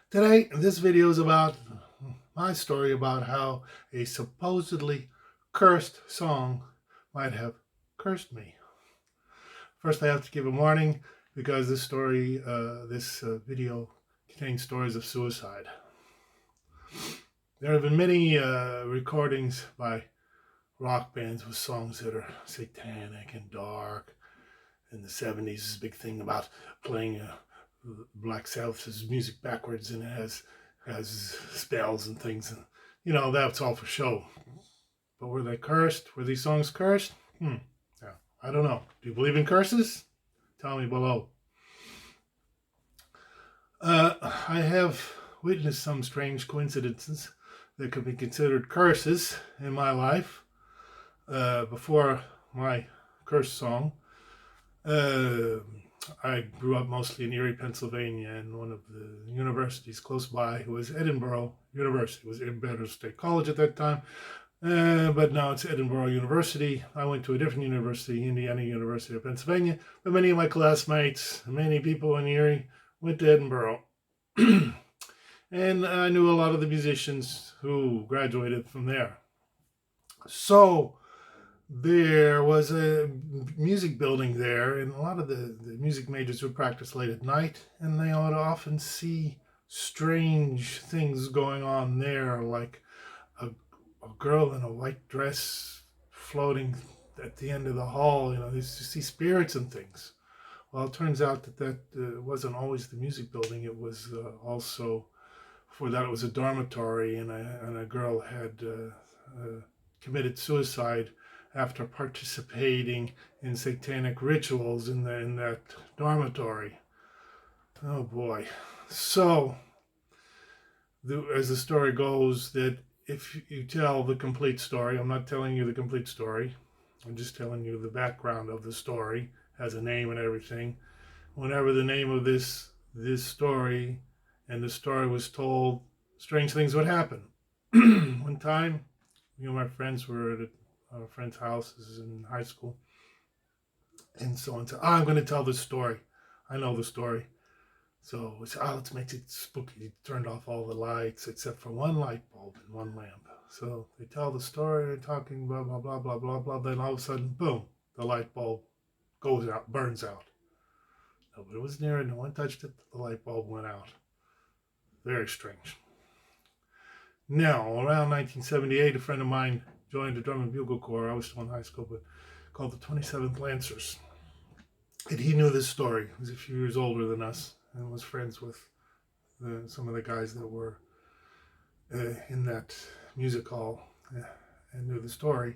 Today, this video is about my story about how a supposedly cursed song might have cursed me. First, I have to give a warning because this video contains stories of suicide. There have been many recordings by rock bands with songs that are satanic and dark. In the 70s, this big thing about playing Black Sabbath's music backwards, and it has spells and things, and that's all for show. But were they cursed? Were these songs cursed? Yeah, I don't know. Do you believe in curses? Tell me below. I have witnessed some strange coincidences that could be considered curses in my life. Before my curse song, I grew up mostly in Erie, Pennsylvania, and one of the universities close by was Edinburgh University. It was Edinburgh State College at that time, but now it's Edinburgh University. I went to a different university, Indiana University of Pennsylvania, but many of my classmates, many people in Erie, went to Edinburgh. And I knew a lot of the musicians who graduated from there. So there was a music building there, and a lot of the music majors would practice late at night, and they would often see strange things going on there, like a girl in a white dress floating at the end of the hall. They see spirits and things. Well, it turns out that wasn't always the music building. It was also, before that, it was a dormitory, and a girl had committed suicide after participating in satanic rituals in that dormitory. Oh boy. So, as the story goes, that if you tell the complete story, I'm not telling you the complete story, I'm just telling you the background of the story, has a name and everything. Whenever the name of this story and the story was told, strange things would happen. One time, my friends were at a friend's house. This is in high school. And someone said, I'm going to tell this story. I know the story. So we said, let's make it spooky. He turned off all the lights except for one light bulb and one lamp. So they tell the story, they're talking blah, blah, blah, blah, blah, blah. Then all of a sudden, boom, the light bulb goes out, burns out. Nobody was near it. No one touched it. The light bulb went out. Very strange. Now, around 1978, a friend of mine joined a drum and bugle corps. I was still in high school, but called the 27th Lancers. And he knew this story. He was a few years older than us and was friends with some of the guys that were in that music hall and knew the story.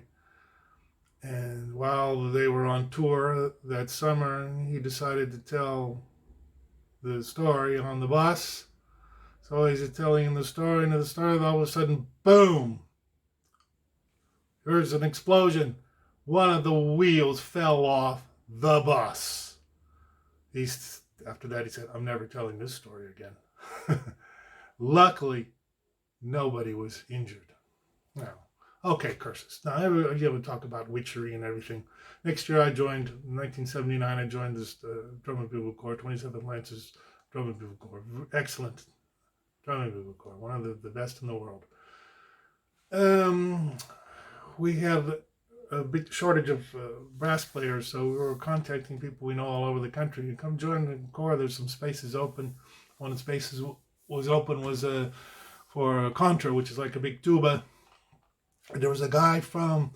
And while they were on tour that summer, he decided to tell the story on the bus. So he's telling him the story, and all of a sudden, boom! There's an explosion. One of the wheels fell off the bus. After that, he said, I'm never telling this story again. Luckily, nobody was injured. Now, okay, curses. Now, we talk about witchery and everything. Next year, in 1979, I joined this drum and bugle corps, 27th Lancers drum and bugle corps. Excellent drum and bugle corps, one of the best in the world. We have a big shortage of brass players, so we were contacting people we know all over the country. You come join the corps, there's some spaces open. One of the spaces was open was for a contra, which is like a big tuba. And there was a guy from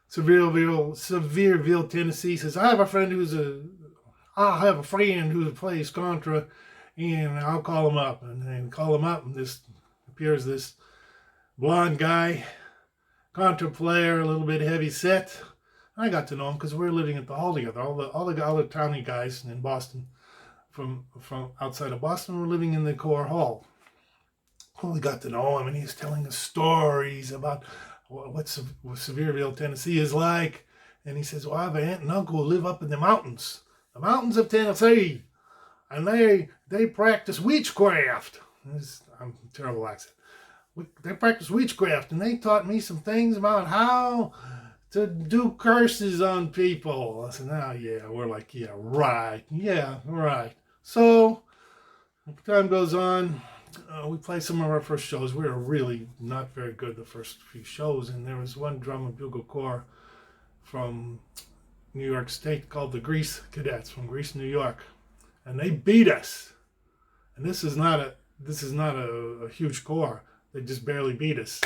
Sevierville, Tennessee, says, I have a friend who plays contra, and I'll call him up. And then call him up, and appears this blonde guy, contra player, a little bit heavy set. I got to know him because we were living at the hall together. All the towny guys in Boston, from outside of Boston, were living in the corps hall. Well, we got to know him, and he's telling us stories about what Sevierville, Tennessee is like. And he says, well, I have an aunt and uncle who live up in the mountains of Tennessee, and they practice witchcraft. I'm a terrible accent. They practice witchcraft, and they taught me some things about how to do curses on people. I said, oh, yeah. We're like, yeah, right. So, time goes on. we played some of our first shows. We were really not very good the first few shows, and there was one drum and bugle corps from New York State called the Grease Cadets from Greece, New York, and they beat us. And this is not a huge corps. They just barely beat us,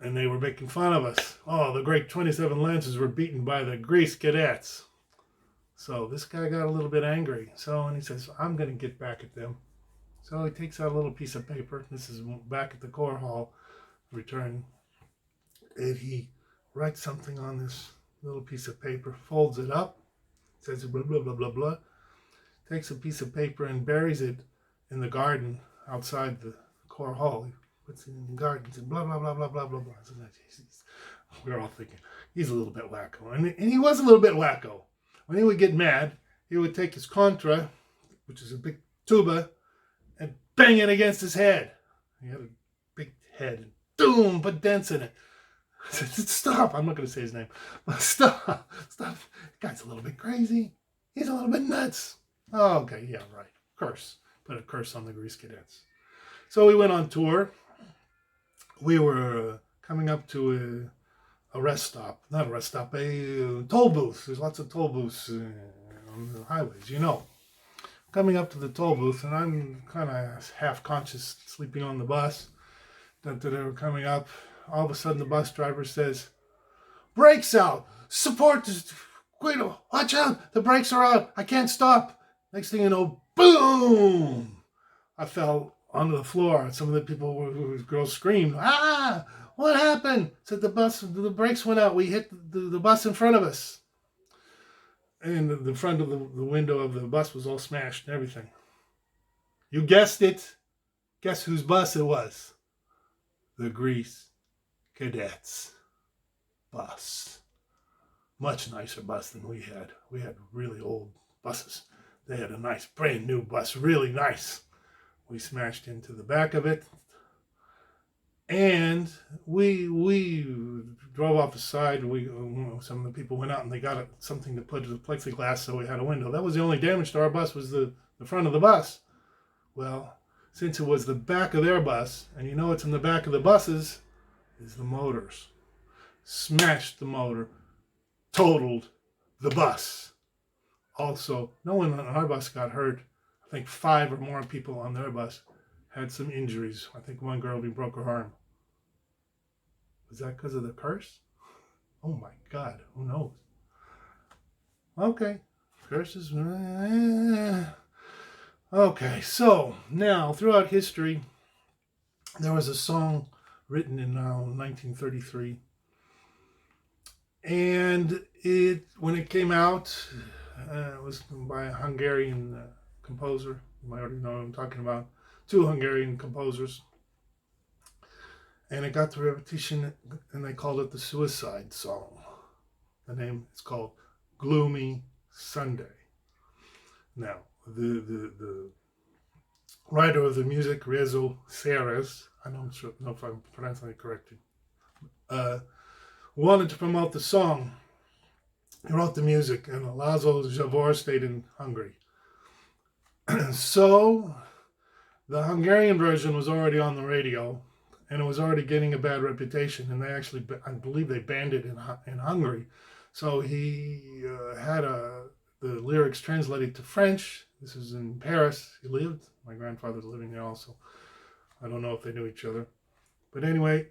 and they were making fun of us. Oh, the great 27 Lancers were beaten by the Grease Cadets. So this guy got a little bit angry. And he says, I'm going to get back at them. So he takes out a little piece of paper. This is back at the Corps Hall return. And he writes something on this little piece of paper, folds it up, says blah, blah, blah, blah, blah. Takes a piece of paper and buries it in the garden outside the Corps Hall. He puts it in the garden and blah, blah, blah, blah, blah, blah, blah. So we're all thinking, he's a little bit wacko. And he was a little bit wacko. When he would get mad, he would take his contra, which is a big tuba, and bang it against his head. He had a big head. And boom, put dents in it. I said, stop. I'm not going to say his name. Stop. The guy's a little bit crazy. He's a little bit nuts. Oh, okay. Yeah, right. Curse. Put a curse on the Grease Cadets. So we went on tour. We were coming up to a rest stop. Not a rest stop, a toll booth. There's lots of toll booths on the highways, you know. Coming up to the toll booth, and I'm kind of half-conscious, sleeping on the bus. That they were coming up. All of a sudden, the bus driver says, "Brakes out! Support! Guido, watch out! The brakes are out! I can't stop!" Next thing you know, boom! I fell onto the floor. Some of the people, girls screamed, "Ah! What happened?" Said the brakes went out. We hit the bus in front of us. And the front of the window of the bus was all smashed and everything. You guessed it. Guess whose bus it was? The Grease Cadets bus. Much nicer bus than we had. We had really old buses. They had a nice brand new bus, really nice. We smashed into the back of it. And we drove off the side. Some of the people went out and they got something to put in the plexiglass so we had a window. That was the only damage to our bus, was the front of the bus. Well, since it was the back of their bus, and you know what's in the back of the buses, is the motors. Smashed the motor, totaled the bus. Also, no one on our bus got hurt. I think 5 or more people on their bus had some injuries. I think one girl broke her arm. Was that because of the curse? Oh my God, who knows? Okay, curses. Okay, so now throughout history, there was a song written in 1933, and when it came out, it was by a Hungarian composer. You might already know what I'm talking about. 2 Hungarian composers. And it got the repetition, and they called it the Suicide Song. The name is called Gloomy Sunday. Now, the writer of the music, Rezo Ceres, I don't know if I'm pronouncing it correctly, wanted to promote the song. He wrote the music, and Laszlo Javor stayed in Hungary. So the Hungarian version was already on the radio, and it was already getting a bad reputation, and they actually, I believe they banned it in Hungary. So he had the lyrics translated to French. This is in Paris. He lived. My grandfather's living there also. I don't know if they knew each other. But anyway,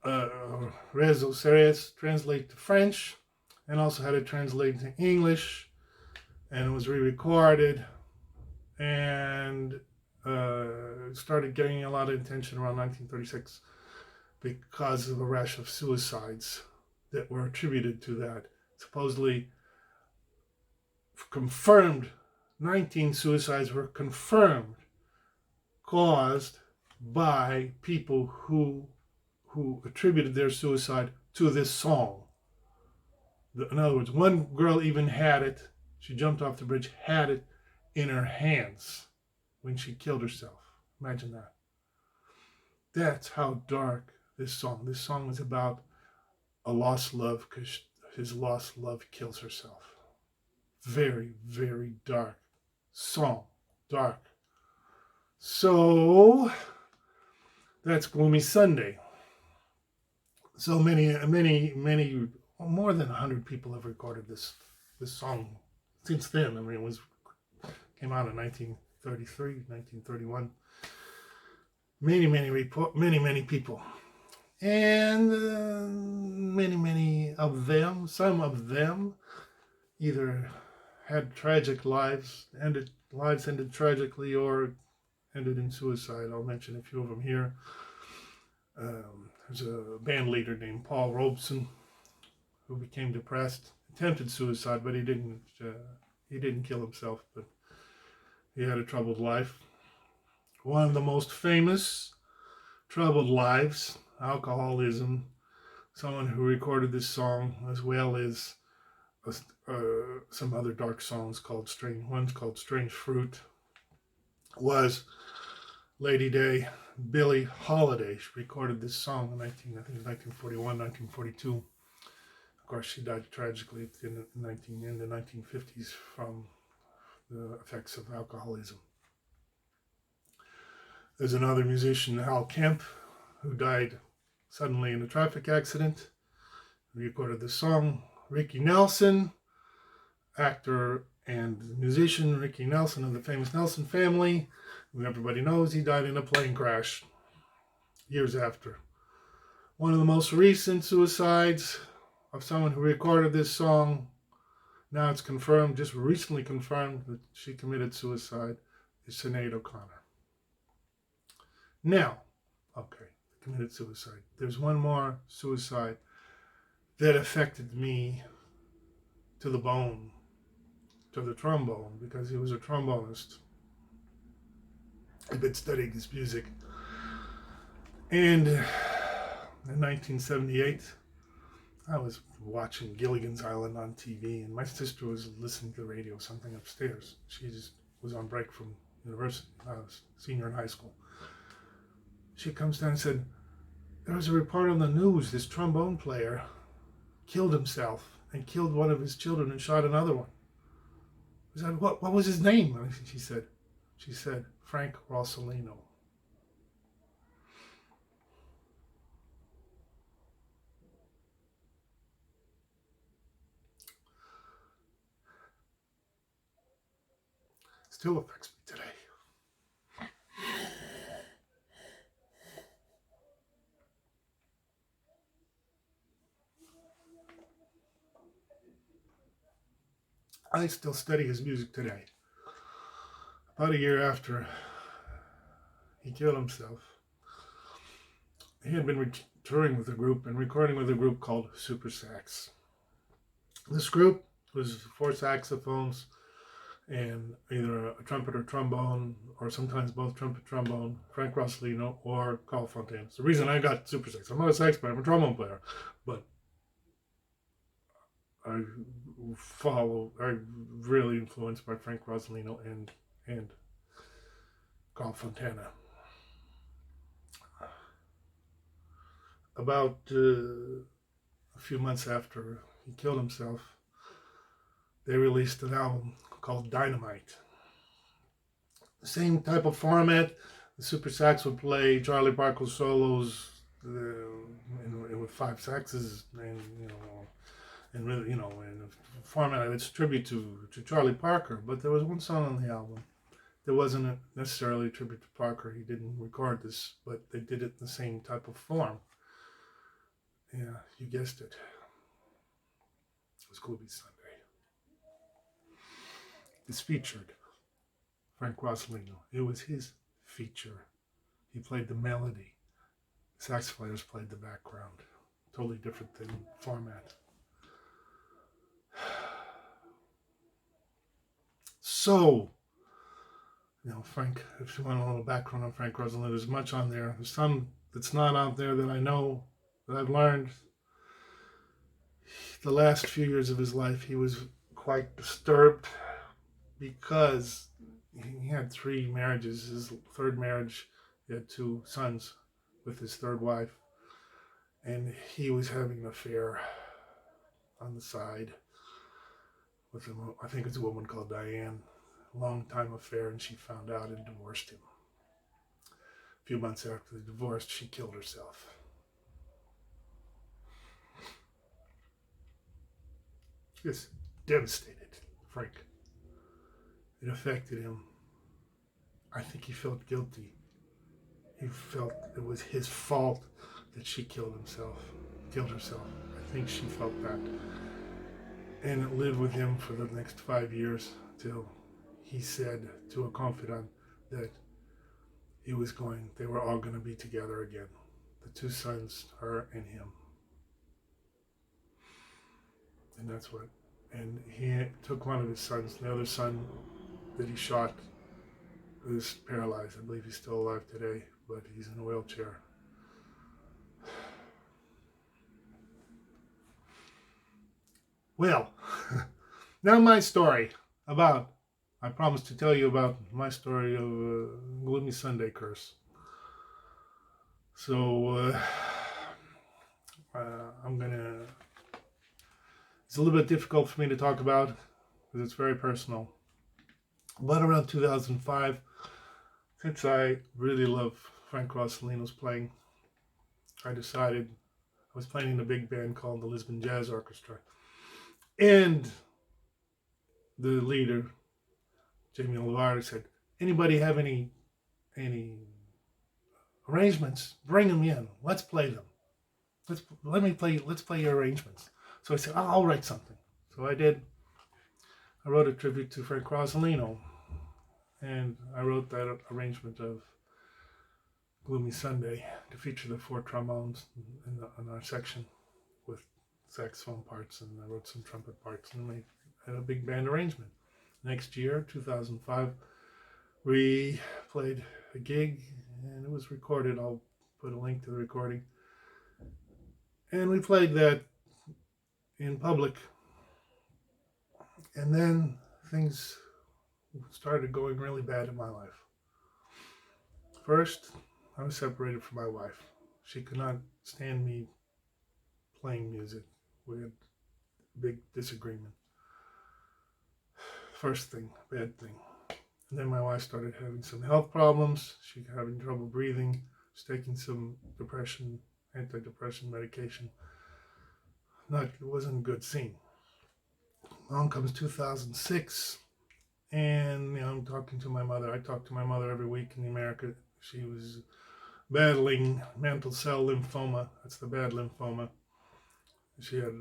Rezo Ceres translated to French, and also had it translated to English, and it was re-recorded, and started getting a lot of attention around 1936 because of a rash of suicides that were attributed to that. Supposedly confirmed, 19 suicides were confirmed, caused by people who attributed their suicide to this song. In other words, one girl even had it, she jumped off the bridge, had it in her hands when she killed herself. Imagine that. That's how dark this song is about a lost love, because his lost love kills herself. Very, very dark song. Dark. So that's Gloomy Sunday. So many, more than 100 people have recorded this song since then. I mean, came out in 1933, 1931. Many people, and many of them, some of them, either had tragic lives ended tragically, or ended in suicide. I'll mention a few of them here. There's a band leader named Paul Robeson who became depressed, attempted suicide, but he didn't. He didn't kill himself, but he had a troubled life. One of the most famous troubled lives, alcoholism. Someone who recorded this song, as well as some other dark songs called Strange Fruit, was Lady Day. Billie Holiday. She recorded this song in 1941, 1942. Of course, she died tragically in the 1950s from the effects of alcoholism. There's another musician, Al Kemp, who died suddenly in a traffic accident. He recorded this song. Ricky Nelson, actor and musician Ricky Nelson of the famous Nelson family, who everybody knows, he died in a plane crash years after. One of the most recent suicides of someone who recorded this song, now it's confirmed, just recently confirmed, that she committed suicide, is Sinead O'Connor. Now, okay, committed suicide. There's one more suicide that affected me to the bone, to the trombone, because he was a trombonist. I'd been studying his music. And in 1978, I was watching Gilligan's Island on TV, and my sister was listening to the radio, something upstairs. She just was on break from university. I was a senior in high school. She comes down and said, there was a report on the news, this trombone player killed himself and killed one of his children and shot another one. I said, what was his name? She said, Frank Rossellino. Still affects me today. I still study his music today. About a year after he killed himself, he had been touring with a group and recording with a group called Super Sax. This group was 4 saxophones and either a trumpet or trombone, or sometimes both trumpet, trombone, Frank Rossellino or Carl Fontana. It's the reason I got Super Sax. I'm not a sax player, I'm a trombone player, but I'm really influenced by Frank Rossellino and Carl Fontana. About a few months after he killed himself, they released an album called Dynamite. The same type of format. The Super Sax would play Charlie Parker solos with 5 saxes, and and really, in a format that's tribute to Charlie Parker. But there was one song on the album that wasn't necessarily a tribute to Parker. He didn't record this, but they did it in the same type of form. Yeah, you guessed it. It was Gloomy Sunday. It's featured Frank Rossellino. It was his feature. He played the melody. Sax players played the background. Totally different than format. So, Frank, if you want a little background on Frank Rossellino, there's much on there. There's some that's not out there that I know, that I've learned. The last few years of his life, he was quite disturbed because he had 3 marriages. His 3rd marriage, he had 2 sons with his 3rd wife, and he was having an affair on the side with I think it's a woman called Diane. Long time affair, and she found out and divorced him. few months after the divorce, she killed herself. This devastated Frank. It affected him. I think he felt guilty. He felt it was his fault that she killed herself. I think she felt that. And it lived with him for the next 5 years till he said to a confidant that they were all going to be together again. The two sons, her and him. And and he took one of his sons. The other son that he shot is paralyzed. I believe he's still alive today, but he's in a wheelchair. Well, now my story I promised to tell you about my story of Gloomy Sunday curse. So it's a little bit difficult for me to talk about because it's very personal. But around 2005, since I really love Frank Rossellino's playing, I decided I was playing in a big band called the Lisbon Jazz Orchestra. And the leader, Jamie Olivari, said, anybody have any arrangements? Bring them in. Let's play them. Let's play your arrangements. So I said, I'll write something. So I did. I wrote a tribute to Frank Rossellino. And I wrote that arrangement of Gloomy Sunday to feature the 4 trombones in our section with saxophone parts, and I wrote some trumpet parts, and we had a big band arrangement. Next year, 2005, we played a gig, and it was recorded. I'll put a link to the recording. And we played that in public. And then things started going really bad in my life. First, I was separated from my wife. She could not stand me playing music. We had a big disagreement. First thing, bad thing. And then my wife started having some health problems. She was having trouble breathing. She was taking some antidepressant medication. It wasn't a good scene. Along comes 2006, and I'm talking to my mother. I talk to my mother every week in America. She was battling mantle cell lymphoma. That's the bad lymphoma. She had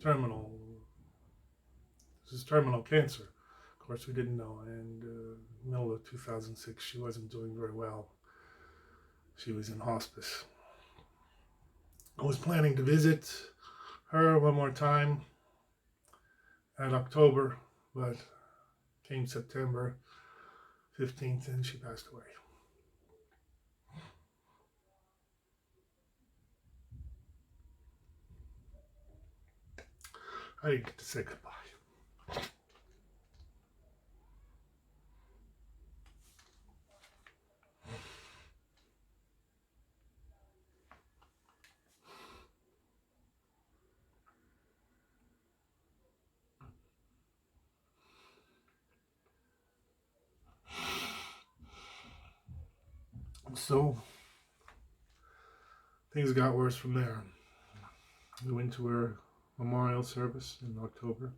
terminal cancer. Of course, we didn't know. And middle of 2006, she wasn't doing very well. She was in hospice. I was planning to visit her one more time at October, but came September 15th and she passed away. I didn't get to say goodbye. So things got worse from there. We went to her memorial service in October.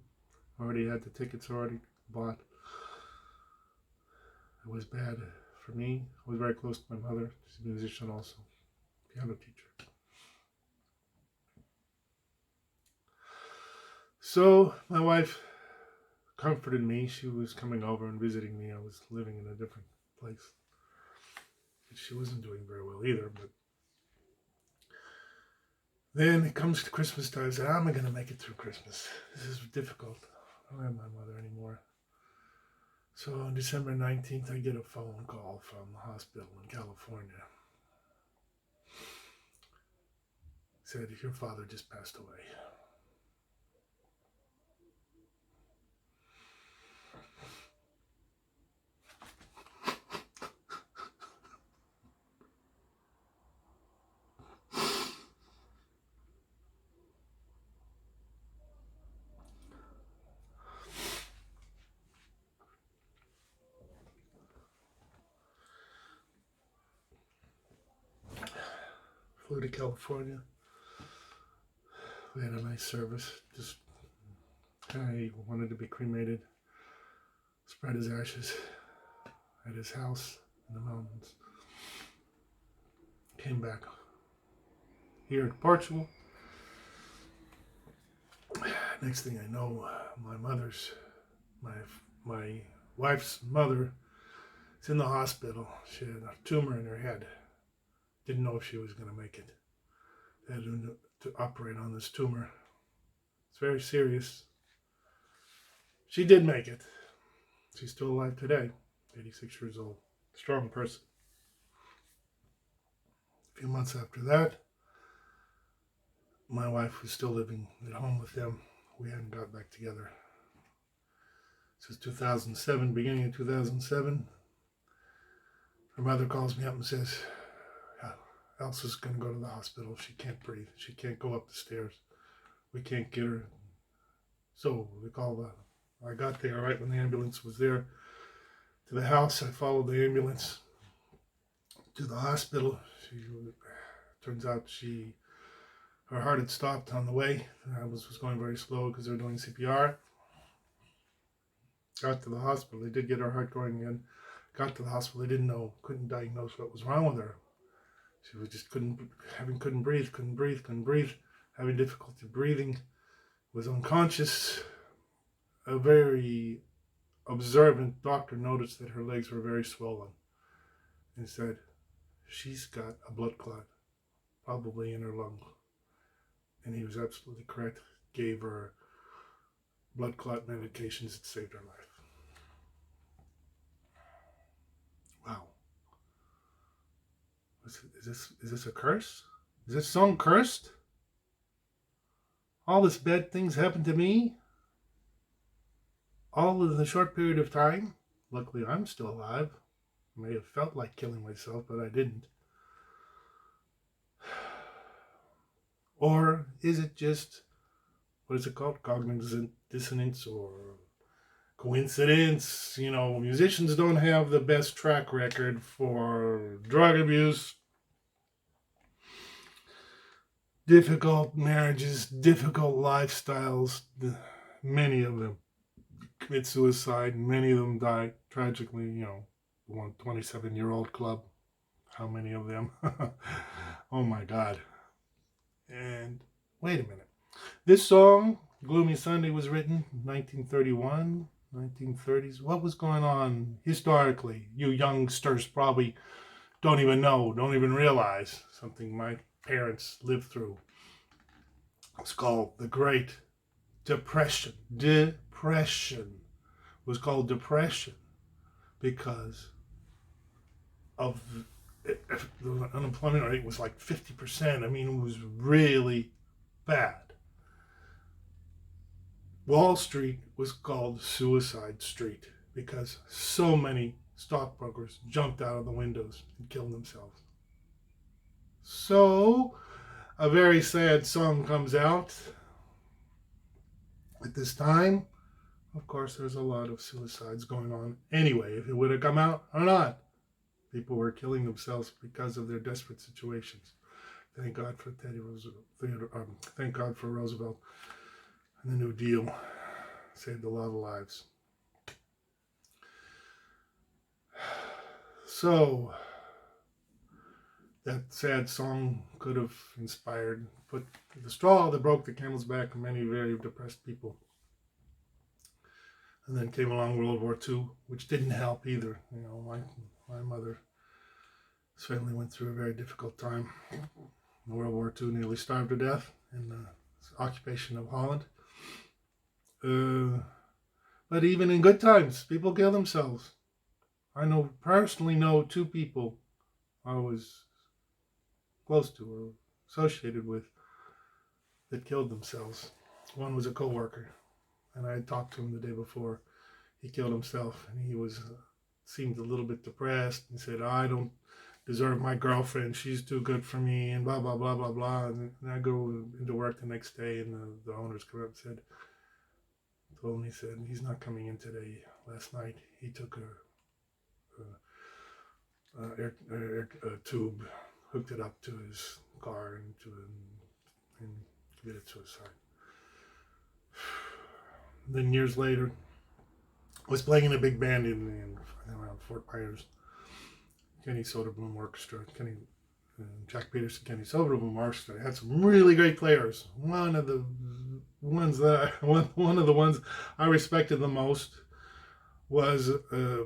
Already had the tickets already bought. It was bad for me. I was very close to my mother. She's a musician also, piano teacher. So my wife comforted me. She was coming over and visiting me. I was living in a different place. She wasn't doing very well either, but then it comes to Christmas time. I said, how am I going to make it through Christmas? This is difficult. I don't have my mother anymore. So on December 19th, I get a phone call from the hospital in California. It said, your father just passed away. Flew to California. We had a nice service. Just he wanted to be cremated. Spread his ashes at his house in the mountains. Came back here to Portugal. Next thing I know, my wife's mother is in the hospital. She had a tumor in her head. Didn't know if she was going to make it. They had to operate on this tumor. It's very serious. She did make it. She's still alive today, 86 years old. Strong person. A few months after that, my wife was still living at home with them. We hadn't got back together. This was 2007, beginning of 2007. Her mother calls me up and says, Elsa's going to go to the hospital. She can't breathe. She can't go up the stairs. We can't get her. So we called. I got there right when the ambulance was there to the house. I followed the ambulance to the hospital. Turns out her heart had stopped on the way. I was going very slow because they were doing CPR. Got to the hospital. They did get her heart going again. Got to the hospital. They couldn't diagnose what was wrong with her. She was just couldn't breathe, having difficulty breathing, was unconscious. A very observant doctor noticed that her legs were very swollen and said, she's got a blood clot, probably in her lung. And he was absolutely correct. Gave her blood clot medications that saved her life. Wow. Is this a curse? Is this song cursed? All this bad things happened to me? All in a short period of time? Luckily, I'm still alive. I may have felt like killing myself, but I didn't. Or is it just, what is it called? Cognitive dissonance or coincidence? You know, musicians don't have the best track record for drug abuse, difficult marriages, difficult lifestyles. Many of them commit suicide. Many of them die tragically. You know, the 27-year-old club. How many of them? Oh my God. And wait a minute. This song, Gloomy Sunday, was written in 1931, 1930s. What was going on historically? You youngsters probably don't even know, don't even realize something my parents lived through. It's called the Great Depression. Depression was called depression because of the unemployment rate was like 50%. I mean, it was really bad. Wall Street was called Suicide Street because so many stockbrokers jumped out of the windows and killed themselves. So, a very sad song comes out at this time. Of course, there's a lot of suicides going on anyway, if it would have come out or not. People were killing themselves because of their desperate situations. Thank God for thank God for Roosevelt and the New Deal. Saved a lot of lives. So, that sad song could have inspired, put the straw that broke the camel's back on many very depressed people. And then came along World War II, which didn't help either. You know, my mother's family went through a very difficult time. In World War II, nearly starved to death in the occupation of Holland. But even in good times, people kill themselves. I personally know two people I was close to or associated with that killed themselves. One was a co-worker, and I had talked to him the day before he killed himself, and he seemed a little bit depressed and said, I don't deserve my girlfriend, she's too good for me, and blah, blah, blah, blah, blah. And I go into work the next day, and the owners come up and told me, said, he's not coming in today. Last night, he took a tube, hooked it up to his car and committed suicide. Then years later, I was playing in a big band in around Fort Myers. Kenny Soderblom Orchestra. Jack Peterson, Kenny Soderblom Orchestra. Had some really great players. One of the ones I respected the most was a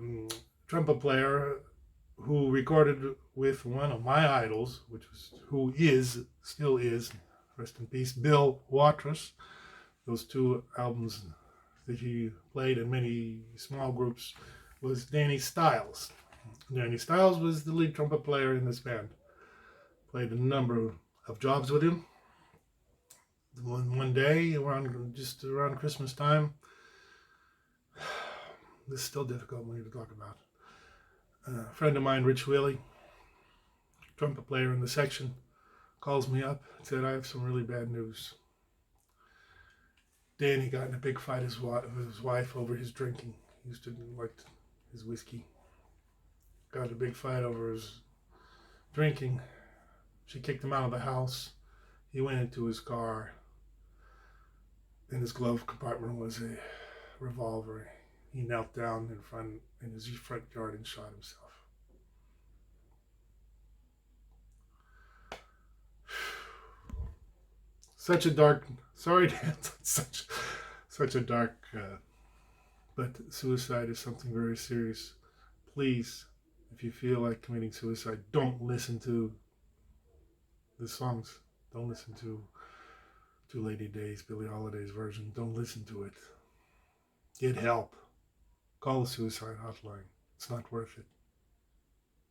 trumpet player who recorded with one of my idols, still is, rest in peace, Bill Watrous. Those two albums that he played in many small groups was Danny Styles. Danny Styles was the lead trumpet player in this band. Played a number of jobs with him. One day, just around Christmas time, this is still difficult for me to talk about. A friend of mine, Rich Willie, trumpet player in the section, calls me up and said, I have some really bad news. Danny got in a big fight with his wife over his drinking. He used to like his whiskey. Got in a big fight over his drinking. She kicked him out of the house. He went into his car. In his glove compartment was a revolver. He knelt down in his front yard and shot himself. Such a dark, sorry Dan, such a dark, but suicide is something very serious. Please, if you feel like committing suicide, don't listen to the songs. Don't listen to Lady Days, Billie Holiday's version. Don't listen to it. Get help. Call the suicide hotline. It's not worth it.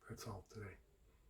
That's all today.